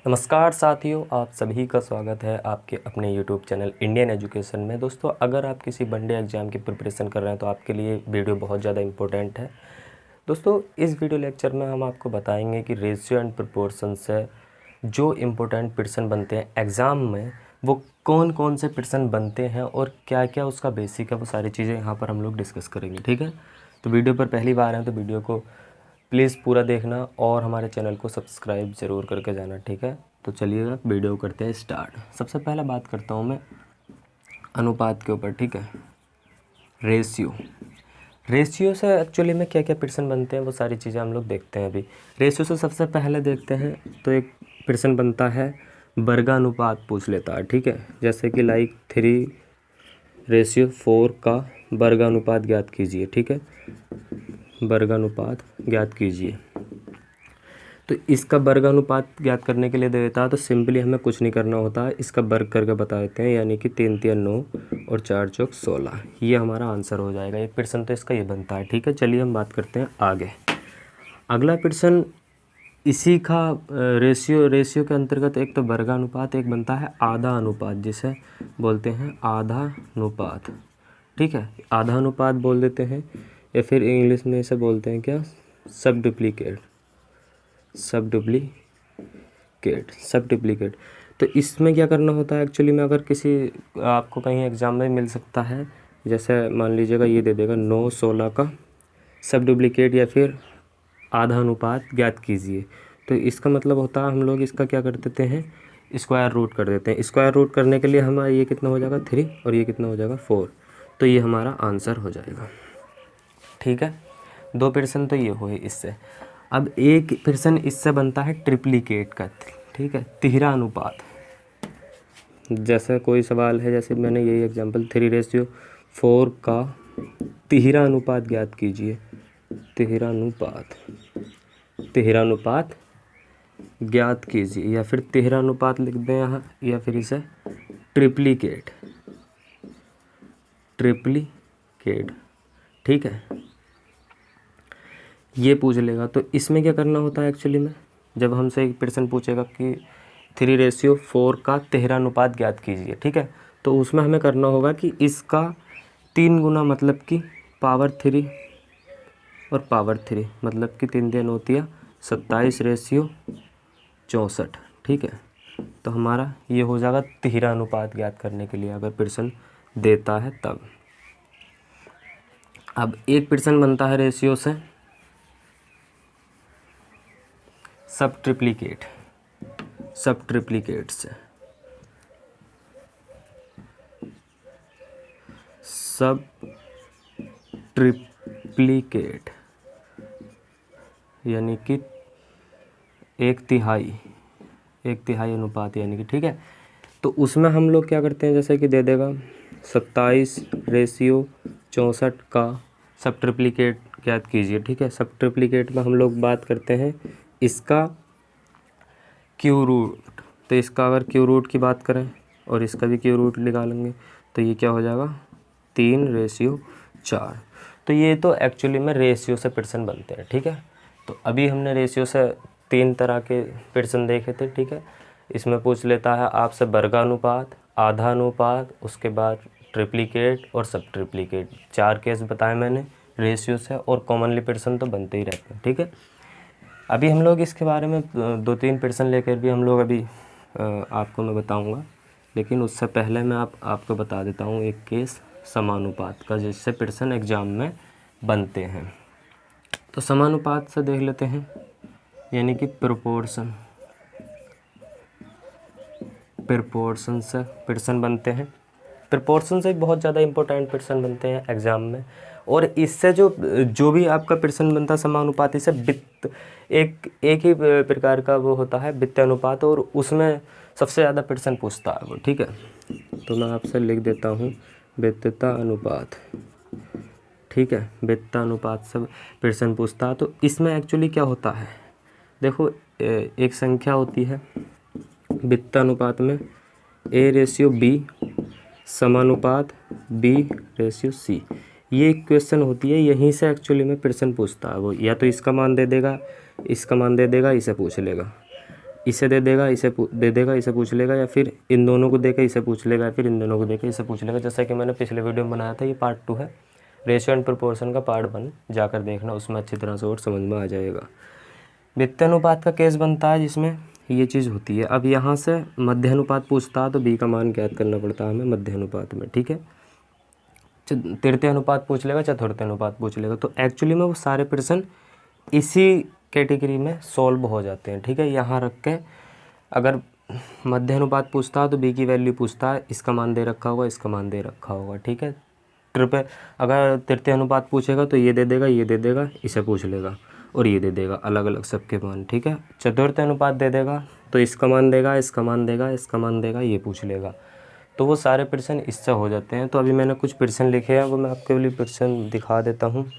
नमस्कार साथियों, आप सभी का स्वागत है आपके अपने यूट्यूब चैनल इंडियन एजुकेशन में। दोस्तों, अगर आप किसी वनडे एग्ज़ाम की प्रिपरेशन कर रहे हैं तो आपके लिए वीडियो बहुत ज़्यादा इम्पोर्टेंट है। दोस्तों, इस वीडियो लेक्चर में हम आपको बताएंगे कि रेशियो एंड प्रोपोर्शन से जो इम्पोर्टेंट पर्सन बनते हैं एग्ज़ाम में, वो कौन कौन से पर्सन बनते हैं और क्या क्या उसका बेसिक है, वो सारी चीज़ें यहाँ पर हम लोग डिस्कस करेंगे। ठीक है, तो वीडियो पर पहली बार हैं तो वीडियो को प्लीज़ पूरा देखना और हमारे चैनल को सब्सक्राइब ज़रूर करके जाना। ठीक है, तो चलिएगा वीडियो करते हैं स्टार्ट। सबसे पहला बात करता हूँ मैं अनुपात के ऊपर। ठीक है, रेशियो से एक्चुअली में क्या क्या पर्सन बनते हैं वो सारी चीज़ें हम लोग देखते हैं। अभी रेशियो से सबसे पहले देखते हैं तो एक पर्सन बनता है वर्गानुपात, पूछ लेता है। ठीक है, जैसे कि लाइक 3:4 का वर्गानुपात ज्ञात कीजिए। ठीक है, वर्गानुपात ज्ञात कीजिए। तो इसका वर्गानुपात ज्ञात करने के लिए दे देता है तो सिंपली हमें कुछ नहीं करना होता है, इसका वर्ग करके बता देते हैं, यानी कि 3 3 9 और 4 4 16, ये हमारा आंसर हो जाएगा। एक पर्सन तो इसका ये बनता है। ठीक है, चलिए हम बात करते हैं आगे। अगला पर्सन इसी का रेशियो के अंतर्गत एक तो वर्गानुपात, एक बनता है आधा अनुपात, जिसे बोलते हैं आधा अनुपात। ठीक है, आधा अनुपात बोल देते हैं, या फिर इंग्लिश में इसे बोलते हैं क्या, सब डुप्लीकेट। तो इसमें क्या करना होता है एक्चुअली में, अगर किसी आपको कहीं एग्ज़ाम में मिल सकता है, जैसे मान लीजिएगा ये दे देगा 9 16 का सब डुप्लीकेट या फिर आधा अनुपात ज्ञात कीजिए, तो इसका मतलब होता है हम लोग इसका क्या कर देते हैं, स्क्वायर रूट कर देते हैं। स्क्वायर रूट करने के लिए हमारा ये कितना हो जाएगा 3 और ये कितना हो जाएगा 4, तो ये हमारा आंसर हो जाएगा। ठीक है, दो पर्सन तो ये हुए इससे। अब एक पर्सन इससे बनता है ट्रिप्लिकेट का। ठीक है, तिहरा अनुपात। जैसे कोई सवाल है, जैसे मैंने यही एग्जांपल 3:4 का तिहरा अनुपात ज्ञात कीजिए। तिहरा अनुपात ज्ञात कीजिए, या फिर तिहरा अनुपात लिख दें यहाँ, या फिर इसे ट्रिप्लिकेट। ठीक है, ये पूछ लेगा। तो इसमें क्या करना होता है एक्चुअली में, जब हमसे एक पर्सन पूछेगा कि 3:4 का तिहरा अनुपात ज्ञात कीजिए, ठीक है, तो उसमें हमें करना होगा कि इसका 3 गुना, मतलब कि पावर 3 और पावर 3, मतलब कि 3 3 होती है 27:64। ठीक है, तो हमारा ये हो जाएगा तिहरा अनुपात ज्ञात करने के लिए, अगर पर्सन देता है तब। अब एक पर्सन बनता है रेशियो से सब ट्रिप्लिकेट से। सब ट्रिप्लिकेट यानी कि 1/3 अनुपात, यानी कि ठीक है। तो उसमें हम लोग क्या करते हैं, जैसे कि दे देगा 27:64 का सब ट्रिप्लिकेट ज्ञात कीजिए। ठीक है, सब ट्रिप्लिकेट में हम लोग बात करते हैं इसका क्यू रूट। तो इसका अगर क्यू रूट की बात करें और इसका भी क्यू रूट निकालेंगे तो ये क्या हो जाएगा 3:4। तो ये तो एक्चुअली में रेशियो से पर्सन बनते हैं। ठीक है, तो अभी हमने रेशियो से 3 तरह के पर्सन देखे थे। ठीक है, इसमें पूछ लेता है आपसे वर्गानुपात, आधा अनुपात, उसके बाद ट्रिप्लिकेट और सब ट्रिप्लिकेट। 4 केस बताए मैंने रेशियो से, और कॉमनली पर्सन तो बनते ही रहते हैं। ठीक है, अभी हम लोग इसके बारे में 2-3 पर्सन लेकर भी हम लोग अभी आपको मैं बताऊंगा, लेकिन उससे पहले मैं आपको बता देता हूँ एक केस समानुपात का, जिससे पर्सन एग्ज़ाम में बनते हैं। तो समानुपात से देख लेते हैं, यानी कि प्रोपोर्शन से पर्सन बनते हैं। प्रोपोर्शन से बहुत ज़्यादा इम्पोर्टेंट पर्सन बनते हैं एग्ज़ाम में, और इससे जो भी आपका पर्सन बनता है समानुपाती से, वित्त एक ही प्रकार का वो होता है, वित्त अनुपात, और उसमें सबसे ज़्यादा पर्सन पूछता है वो। ठीक है, तो मैं आपसे लिख देता हूँ वित्तता अनुपात। ठीक है, वित्त अनुपात से पर्सन पूछता है। तो इसमें एक्चुअली क्या होता है, देखो एक संख्या होती है वित्त अनुपात में A/B समानुपात B/C, ये इक्वेशन होती है। यहीं से एक्चुअली में पर्सन पूछता है वो, या तो इसका मान दे देगा, इसका मान दे देगा, इसे पूछ लेगा। इसे दे देगा, इसे दे देगा, इसे पूछ लेगा, या फिर इन दोनों को देकर इसे पूछ लेगा, या फिर इन दोनों को देकर इसे पूछ लेगा। जैसा कि मैंने पिछले वीडियो में बनाया था, ये पार्ट 2 है। रेशियो एंड प्रोपोर्शन का पार्ट 1 जाकर देखना, उसमें अच्छी तरह से और समझ में आ जाएगा। वित्तीय अनुपात का केस बनता है जिसमें ये चीज़ होती है। अब यहाँ से मध्य अनुपात पूछता है तो बी का मान ज्ञात करना पड़ता है हमें मध्य अनुपात में, ठीक है। तृतीय अनुपात पूछ लेगा, चतुर्थ अनुपात पूछ लेगा। तो एक्चुअली में वो सारे प्रश्न इसी कैटेगरी में सॉल्व हो जाते हैं, ठीक है। यहाँ रख के अगर मध्य अनुपात पूछता है तो बी की वैल्यू पूछता है, इसका मान दे रखा होगा, इसका मान दे रखा होगा, ठीक है। अगर तृतीय अनुपात पूछेगा तो ये दे देगा, ये दे देगा, इसे पूछ लेगा, और ये दे देगा, अलग अलग सबके मान, ठीक है। चतुर्थ अनुपात दे देगा तो इसका मान देगा, इसका मान देगा, इसका मान देगा, ये पूछ लेगा। तो वो सारे प्रश्न इससे हो जाते हैं। तो अभी मैंने कुछ प्रश्न लिखे हैं, वो मैं आपके लिए प्रश्न दिखा देता हूँ।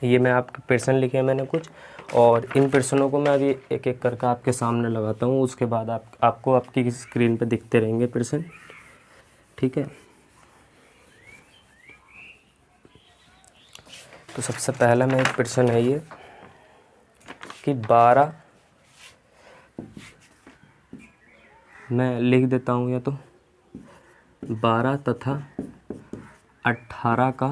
ये मैं आपके प्रश्न लिखे हैं मैंने कुछ, और इन प्रश्नों को मैं अभी एक एक करके आपके सामने लगाता हूँ। उसके बाद आपको आपकी स्क्रीन पे दिखते रहेंगे प्रश्न, ठीक है। तो सबसे पहला में एक प्रश्न है ये कि 12, मैं लिख देता हूँ, या तो 12 तथा 18 का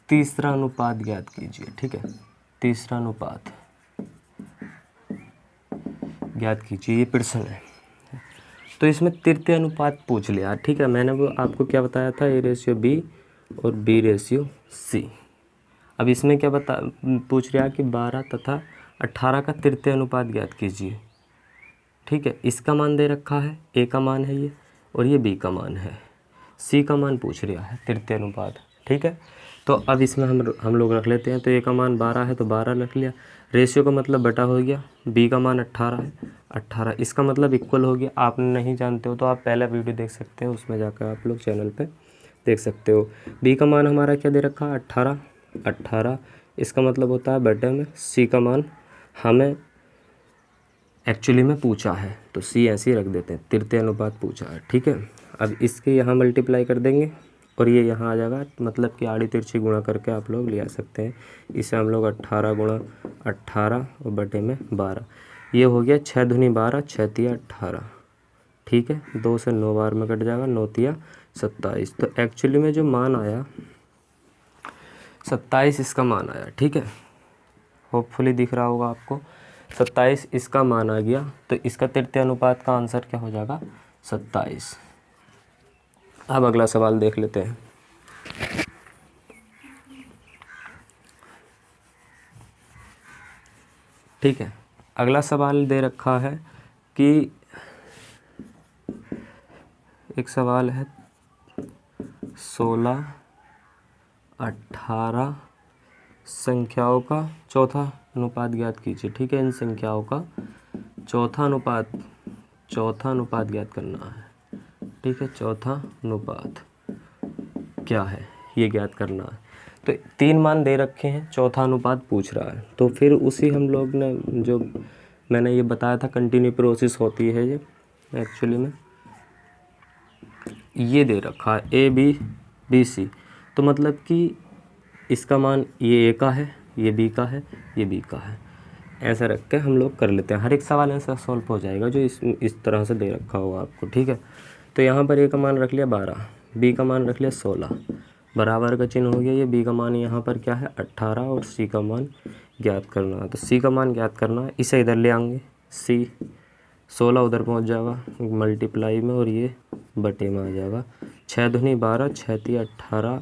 तीसरा अनुपात ज्ञात कीजिए, ठीक है। तीसरा अनुपात ज्ञात कीजिए, ये प्रश्न है। तो इसमें तृतीय अनुपात पूछ लिया, ठीक है। मैंने वो आपको क्या बताया था, A/B और B/C। अब इसमें क्या पूछ रहा कि 12 तथा 18 का तृतीय अनुपात ज्ञात कीजिए, ठीक है। इसका मान दे रखा है, A का मान है ये, और ये B का मान है, C का मान पूछ रहा है तृतीय अनुपात, ठीक है। तो अब इसमें हम लोग रख लेते हैं। तो A का मान 12 है तो 12 रख लिया। रेशियो का मतलब बटा हो गया, B का मान 18 है, 18, इसका मतलब इक्वल हो गया। आप नहीं जानते हो तो आप पहला वीडियो देख सकते हैं, उसमें जाकर आप लोग चैनल पे देख सकते हो। B का मान हमारा क्या दे रखा है, 18, 18, इसका मतलब होता है बटे में C का मान हमें एक्चुअली में पूछा है, तो C ऐसे ही रख देते हैं, तृतीय अनुपात पूछा है, ठीक है। अब इसके यहाँ मल्टीप्लाई कर देंगे और ये यहाँ आ जाएगा, मतलब कि आड़ी तिरछी गुणा करके आप लोग ले आ सकते हैं। इसे हम लोग 18 गुणा 18 और बटे में 12, ये हो गया 6 दूनी 12, 6 तिया 18, ठीक है। 2 से 9 बार में कट जाएगा, 9 तिया 27। तो एक्चुअली में जो मान आया 27 इसका मान आया, ठीक है। होपफुली दिख रहा होगा आपको, 27 इसका मान आ गया। तो इसका तृतीय अनुपात का आंसर क्या हो जाएगा, 27। अब अगला सवाल देख लेते हैं। ठीक है, अगला सवाल दे रखा है कि एक सवाल है 16, 18 संख्याओं का चौथा अनुपात ज्ञात कीजिए, ठीक है। इन संख्याओं का चौथा अनुपात ज्ञात करना है, ठीक है। चौथा अनुपात क्या है ये ज्ञात करना है। तो 3 मान दे रखे हैं, चौथा अनुपात पूछ रहा है। तो फिर उसी हम लोग ने जो मैंने ये बताया था कंटिन्यू प्रोसेस होती है ये एक्चुअली में, ये दे रखा है A/B/C। तो मतलब कि इसका मान ये A का है, ये B का है, ये B का है, ऐसा रख के हम लोग कर लेते हैं। हर एक सवाल ऐसा सॉल्व हो जाएगा जो इस तरह से दे रखा होगा आपको, ठीक है। तो यहाँ पर A का मान रख लिया 12, B का मान रख लिया 16, बराबर का चिन्ह हो गया। ये B का मान यहाँ पर क्या है 18 और C का मान ज्ञात करना है। तो C का मान ज्ञात करना है, इसे इधर ले आएंगे, C 16 उधर पहुँच जाएगा मल्टीप्लाई में और ये बटे में आ जाएगा। 6 दूनी 12, 6 तिया 18,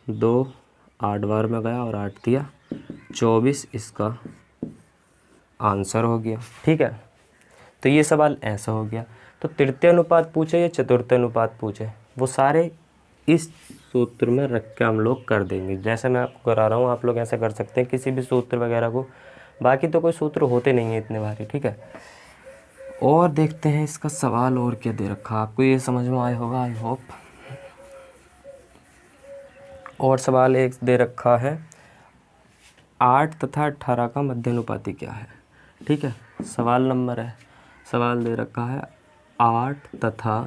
2 8 बार में गया और 8 तिया 24 इसका आंसर हो गया, ठीक है। तो ये सवाल ऐसा हो गया। तो तृतीय अनुपात पूछे या चतुर्थ अनुपात पूछे, वो सारे इस सूत्र में रख के हम लोग कर देंगे। जैसे मैं आपको करा रहा हूँ आप लोग ऐसा कर सकते हैं किसी भी सूत्र वगैरह को, बाकी तो कोई सूत्र होते नहीं है इतने भारी, ठीक है। और देखते हैं इसका सवाल और क्या दे रखा, आपको ये समझ में आया होगा आई होप। और सवाल एक दे रखा है 8 तथा 18 का मध्य अनुपाती क्या है, ठीक है। सवाल नंबर है, सवाल दे रखा है 8 तथा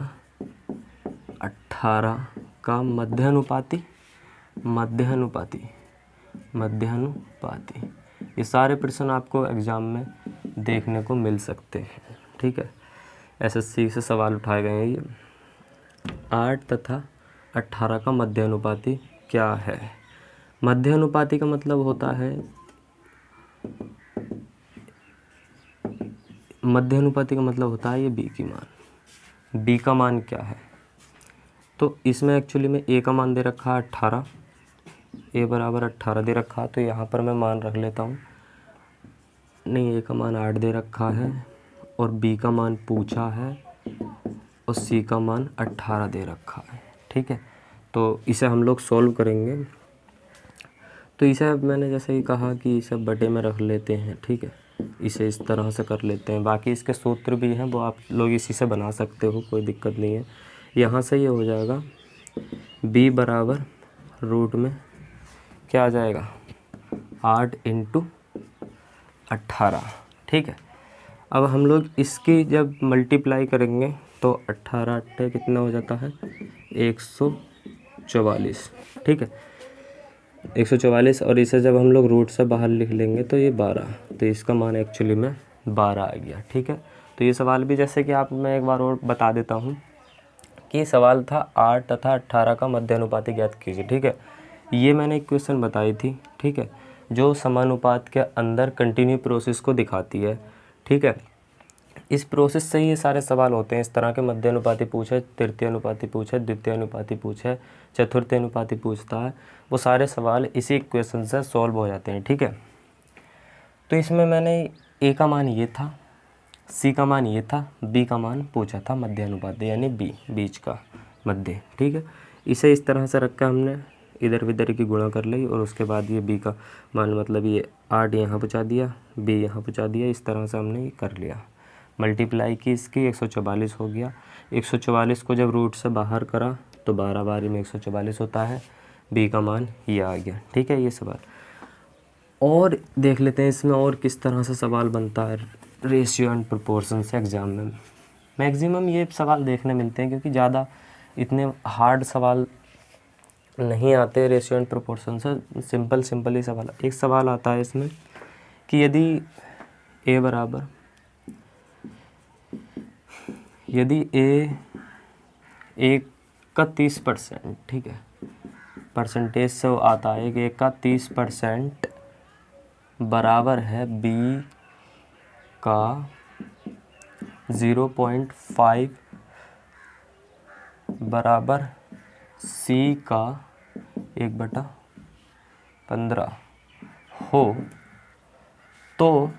18 का मध्य अनुपाती ये सारे प्रश्न आपको एग्ज़ाम में देखने को मिल सकते हैं, ठीक है। एसएससी से सवाल उठाए गए हैं ये। 8 तथा 18 का मध्यानुपाती क्या है? मध्यानुपाती का मतलब होता है, मध्यानुपाती का मतलब होता है ये बी की मान। बी का मान क्या है? तो इसमें एक्चुअली में ए का मान दे रखा है 18, ए बराबर 18 दे रखा है, तो यहाँ पर मैं मान रख लेता हूँ। नहीं, ए का मान 8 दे रखा है और बी का मान पूछा है और सी का मान 18 दे रखा है, ठीक है। तो इसे हम लोग सॉल्व करेंगे। तो इसे अब मैंने जैसे ही कहा कि इसे बटे में रख लेते हैं, ठीक है। इसे इस तरह से कर लेते हैं। बाकी इसके सूत्र भी हैं, वो आप लोग इसी से बना सकते हो, कोई दिक्कत नहीं है। यहाँ से ये हो जाएगा b बराबर रूट में क्या आ जाएगा 8 × 18, ठीक है। अब हम लोग इसकी जब मल्टीप्लाई करेंगे तो 18 8 कितना हो जाता है 144, ठीक है 144। और इसे जब हम लोग रूट से बाहर लिख लेंगे तो ये 12, तो इसका मान एक्चुअली में 12 आ गया, ठीक है। तो ये सवाल भी जैसे कि आप मैं एक बार और बता देता हूँ कि सवाल था 8 तथा 18 का मध्यानुपाती ज्ञात कीजिए, ठीक है। ये मैंने एक क्वेश्चन बताई थी, ठीक है, जो समानुपात के अंदर कंटिन्यू प्रोसेस को दिखाती है, ठीक है। इस प्रोसेस से ही ये सारे सवाल होते हैं। इस तरह के मध्यानुपाती पूछे, तृतीय अनुपाती पूछे, द्वितीय अनुपाती पूछे, चतुर्थ अनुपाती पूछता है, वो सारे सवाल इसी इक्वेशन से सॉल्व हो जाते हैं, ठीक है। तो इसमें मैंने ए का मान ये था, सी का मान ये था, बी का मान पूछा था मध्यानुपाती यानी बी, बीच का मध्य, ठीक है। इसे इस तरह से रखकर हमने इधर विधर की गुणा कर ली और उसके बाद ये बी का मान मतलब ये 8 यहाँ पहुँचा दिया, बी यहाँ पहुँचा दिया, इस तरह से हमने ये कर लिया। मल्टीप्लाई की इसकी 144 हो गया। 144 को जब रूट से बाहर करा तो 12 बारी में 144 होता है, बी का मान ये आ गया, ठीक है। ये सवाल और देख लेते हैं इसमें और किस तरह से सवाल बनता है रेशियो एंड प्रोपोर्शन से एग्ज़ाम में। मैक्सिमम ये सवाल देखने मिलते हैं क्योंकि ज़्यादा इतने हार्ड सवाल नहीं आते रेशियो एंड प्रोपोर्शन से, सिंपल ही सवाल। एक सवाल आता है इसमें कि यदि ए बराबर, यदि ए का 30%, ठीक है, परसेंटेज से आता है कि ए का 30% बराबर है बी का 0.5 बराबर सी का 1/15 हो तो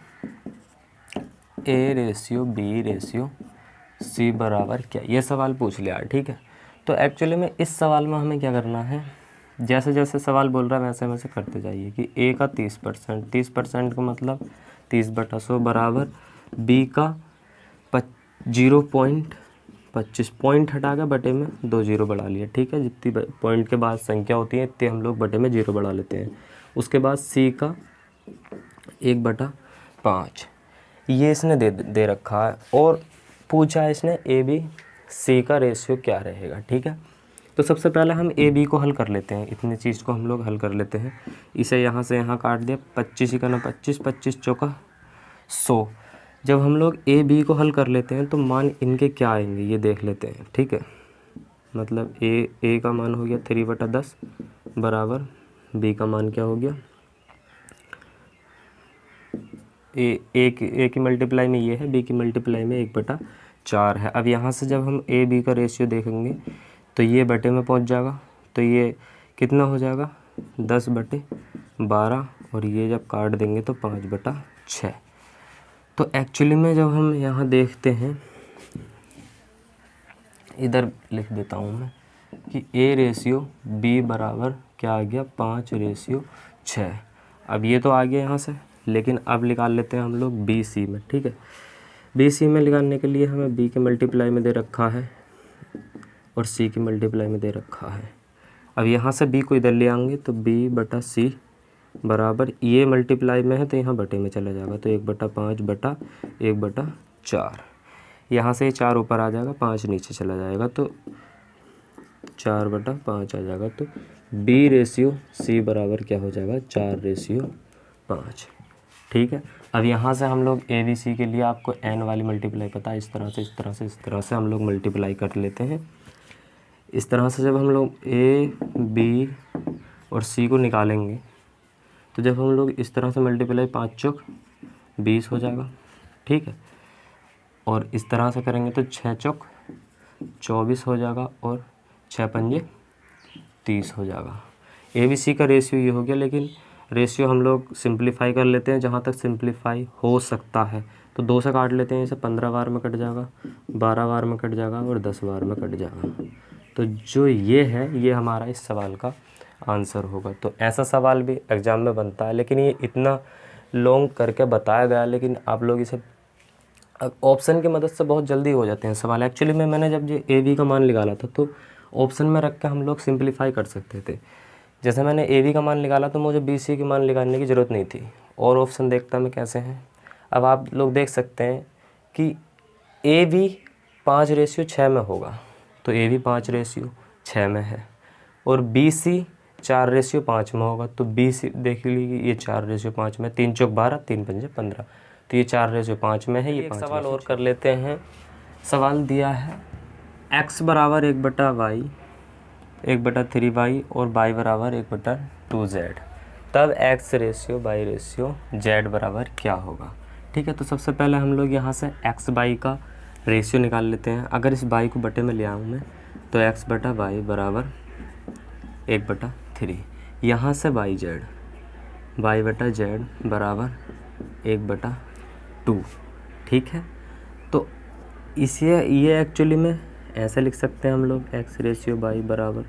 A ratio B ratio C बराबर क्या, ये सवाल पूछ लिया, ठीक है। तो एक्चुअली में इस सवाल में हमें क्या करना है, जैसे जैसे सवाल बोल रहा है वैसे वैसे करते जाइए कि ए का 30%, 30% का मतलब 30/100 बराबर बी का 0.25, पॉइंट हटा के बटे में 2 0 बढ़ा लिया, ठीक है। जितनी पॉइंट के बाद संख्या होती है इतने हम लोग बटे में 0 बढ़ा लेते हैं। उसके बाद सी का 1/5 ये इसने दे रखा है और पूछा है इसने ए बी सी का रेशियो क्या रहेगा, ठीक है। तो सबसे पहले हम ए बी को हल कर लेते हैं, इतनी चीज़ को हम लोग हल कर लेते हैं। इसे यहाँ से यहाँ काट दिया, 25 ही करना, 25 25 चौका 100। जब हम लोग ए बी को हल कर लेते हैं तो मान इनके क्या आएंगे ये देख लेते हैं, ठीक है। मतलब ए का मान हो गया 3/10 बराबर बी का मान क्या हो गया, ए की मल्टीप्लाई में ये है, बी की मल्टीप्लाई में 1/4 है। अब यहाँ से जब हम ए बी का रेशियो देखेंगे तो ये बटे में पहुँच जाएगा, तो ये कितना हो जाएगा 10/12 और ये जब काट देंगे तो 5/6। तो एक्चुअली में जब हम यहाँ देखते हैं, इधर लिख देता हूँ मैं कि ए रेशियो बी बराबर क्या आ गया 5/6। अब ये तो आ गया यहाँ से, लेकिन अब निकाल लेते हैं हम लोग बी सी में, ठीक है। बी सी में निकालने के लिए हमें बी के मल्टीप्लाई में दे रखा है और सी की मल्टीप्लाई में दे रखा है। अब यहाँ से बी को इधर ले आएंगे तो b/c बराबर ये मल्टीप्लाई में है तो यहाँ बटे में चला जाएगा, तो 1/5/1/4। यहाँ से 4 ऊपर आ जाएगा, 5 नीचे चला जाएगा तो 4/5 आ जाएगा। तो b रेशियो c बराबर क्या हो जाएगा 4/5। ठीक है। अब यहाँ से हम लोग ए बी सी के लिए आपको n वाली मल्टीप्लाई पता है, इस तरह से इस तरह से इस तरह से हम लोग मल्टीप्लाई कर लेते हैं। इस तरह से जब हम लोग ए बी और सी को निकालेंगे तो जब हम लोग इस तरह से मल्टीप्लाई 5 चौक 20 हो जाएगा, ठीक है। और इस तरह से करेंगे तो 6 चौक 24 हो जाएगा और 6 पंजे 30 हो जाएगा। ए बी सी का रेशियो ये हो गया, लेकिन रेशियो हम लोग सिंप्लीफाई कर लेते हैं जहाँ तक सिंप्लीफाई हो सकता है। तो 2 से काट लेते हैं, इसे 15 बार में कट जाएगा, 12 बार में कट जाएगा और 10 बार में कट जाएगा। तो जो ये है ये हमारा इस सवाल का आंसर होगा। तो ऐसा सवाल भी एग्ज़ाम में बनता है, लेकिन ये इतना लॉन्ग करके बताया गया, लेकिन आप लोग इसे ऑप्शन की मदद से बहुत जल्दी हो जाते हैं सवाल। एक्चुअली में मैंने जब ये ए बी का मान निकाला था तो ऑप्शन में रख के हम लोग सिंप्लीफाई कर सकते थे। जैसे मैंने ए बी का मान निकाला तो मुझे बी सी की मान निकालने की ज़रूरत नहीं थी, और ऑप्शन देखता मैं कैसे हैं। अब आप लोग देख सकते हैं कि ए बी 5:6 में होगा, तो ए बी 5:6 में है, और बी सी 4:5 में होगा, तो बी सी देख लीजिए ये 4:5 में, 3 चौक 12 3 पंजे 15, तो ये 4:5 में है। ये एक सवाल और कर लेते हैं। सवाल दिया है x बराबर 1/y 1/3y और y बराबर 1/2z, तब x/y/z बराबर क्या होगा। ठीक है, तो सबसे पहले हम लोग यहाँ से x y का रेशियो निकाल लेते हैं। अगर इस y को बटे में ले आऊँ मैं तो x/y बराबर 1/3, यहाँ से y/z बराबर 1/2। ठीक है, तो इसे ये एक्चुअली में ऐसे लिख सकते हैं हम लोग x/y बराबर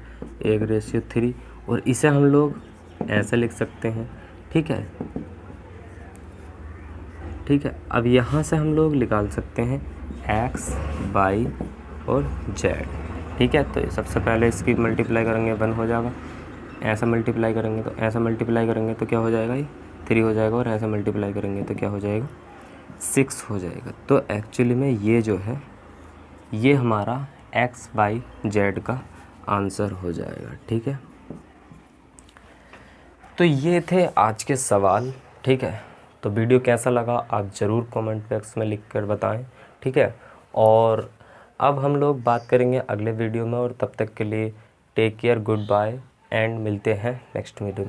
1/3, और इसे हम लोग ऐसे लिख सकते हैं। ठीक है, ठीक है। अब यहाँ से हम लोग निकाल सकते हैं x y और z। ठीक है, तो सबसे पहले इसकी मल्टीप्लाई करेंगे 1 हो जाएगा, ऐसा मल्टीप्लाई करेंगे तो ऐसा मल्टीप्लाई करेंगे तो क्या हो जाएगा, ये 3 हो जाएगा, और ऐसा मल्टीप्लाई करेंगे तो क्या हो जाएगा 6 हो जाएगा। तो एक्चुअली में ये जो है ये हमारा x y z का आंसर हो जाएगा। ठीक है, तो ये थे आज के सवाल। ठीक है, तो वीडियो कैसा लगा आप ज़रूर कमेंट बॉक्स में लिख कर बताएं। ठीक है, और अब हम लोग बात करेंगे अगले वीडियो में, और तब तक के लिए take care, goodbye and मिलते हैं नेक्स्ट वीडियो में।